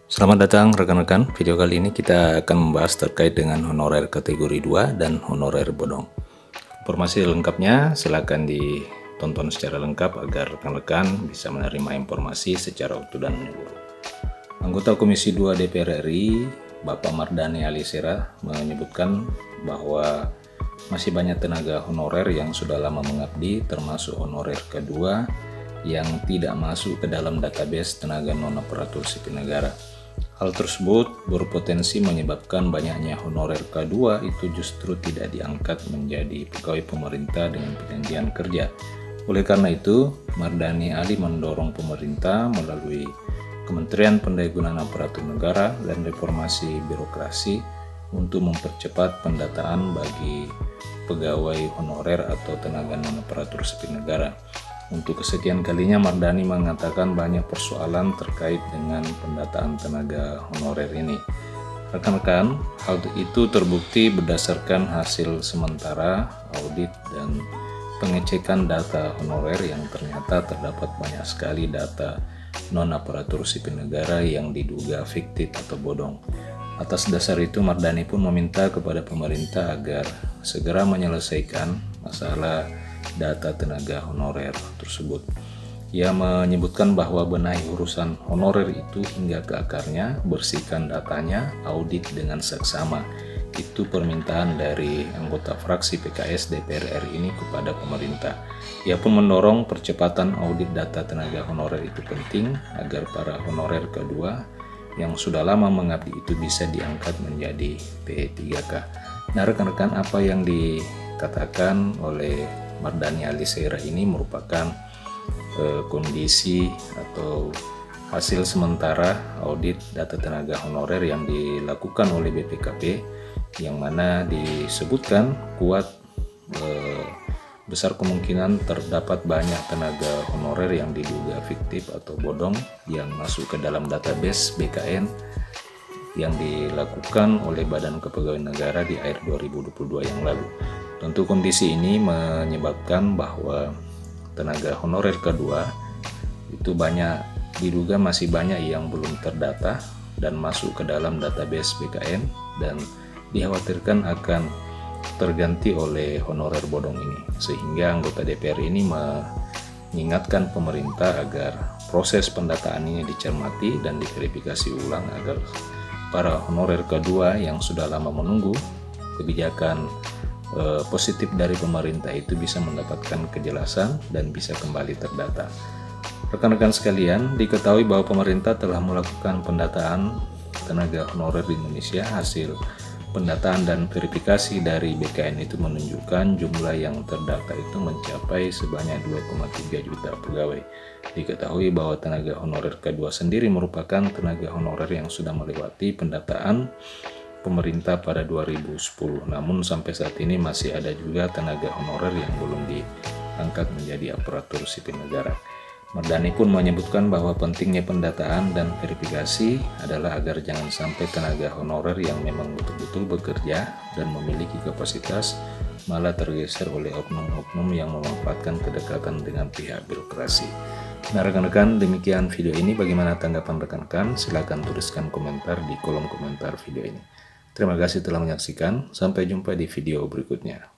Selamat datang rekan-rekan. Video kali ini kita akan membahas terkait dengan honorer kategori 2 dan honorer bodong. Informasi lengkapnya silakan ditonton secara lengkap agar rekan-rekan bisa menerima informasi secara utuh dan menyeluruh. Anggota Komisi 2 DPR RI, Bapak Mardhani Alisera, menyebutkan bahwa masih banyak tenaga honorer yang sudah lama mengabdi, termasuk honorer kedua yang tidak masuk ke dalam database tenaga non-aparatur sipil negara. Hal tersebut berpotensi menyebabkan banyaknya honorer K2 itu justru tidak diangkat menjadi pegawai pemerintah dengan perjanjian kerja. Oleh karena itu, Mardhani Ali mendorong pemerintah melalui Kementerian Pendayagunaan Aparatur Negara dan Reformasi Birokrasi untuk mempercepat pendataan bagi pegawai honorer atau tenaga non-aparatur sipil negara. Untuk kesekian kalinya Mardhani mengatakan banyak persoalan terkait dengan pendataan tenaga honorer ini. Rekan-rekan, hal itu terbukti berdasarkan hasil sementara audit dan pengecekan data honorer yang ternyata terdapat banyak sekali data non-aparatur sipil negara yang diduga fiktif atau bodong. Atas dasar itu Mardhani pun meminta kepada pemerintah agar segera menyelesaikan masalah data tenaga honorer tersebut. Ia menyebutkan bahwa benahi urusan honorer itu hingga ke akarnya, bersihkan datanya, audit dengan seksama. Itu permintaan dari anggota fraksi PKS DPR RI ini kepada pemerintah. Ia pun mendorong percepatan audit data tenaga honorer itu penting agar para honorer kedua yang sudah lama mengabdi itu bisa diangkat menjadi P3K. Nah rekan-rekan, apa yang dikatakan oleh Mardhani Alisera ini merupakan kondisi atau hasil sementara audit data tenaga honorer yang dilakukan oleh BPKP, yang mana disebutkan kuat besar kemungkinan terdapat banyak tenaga honorer yang diduga fiktif atau bodong yang masuk ke dalam database BKN yang dilakukan oleh Badan Kepegawaian Negara di akhir 2022 yang lalu. Tentu kondisi ini menyebabkan bahwa tenaga honorer kedua itu diduga masih banyak yang belum terdata dan masuk ke dalam database BKN dan dikhawatirkan akan terganti oleh honorer bodong ini, sehingga anggota DPR ini mengingatkan pemerintah agar proses pendataan ini dicermati dan diverifikasi ulang agar para honorer kedua yang sudah lama menunggu kebijakan positif dari pemerintah itu bisa mendapatkan kejelasan dan bisa kembali terdata. Rekan-rekan sekalian, diketahui bahwa pemerintah telah melakukan pendataan tenaga honorer di Indonesia. Hasil pendataan dan verifikasi dari BKN itu menunjukkan jumlah yang terdata itu mencapai sebanyak 2,3 juta pegawai. Diketahui bahwa tenaga honorer kedua sendiri merupakan tenaga honorer yang sudah melewati pendataan pemerintah pada 2010. Namun sampai saat ini masih ada juga tenaga honorer yang belum diangkat menjadi aparatur sipil negara. Mardhani pun menyebutkan bahwa pentingnya pendataan dan verifikasi adalah agar jangan sampai tenaga honorer yang memang betul-betul bekerja dan memiliki kapasitas malah tergeser oleh oknum-oknum yang memanfaatkan kedekatan dengan pihak birokrasi. Nah rekan-rekan, demikian video ini. Bagaimana tanggapan rekan-rekan? Silahkan tuliskan komentar di kolom komentar video ini. Terima kasih telah menyaksikan. Sampai jumpa di video berikutnya.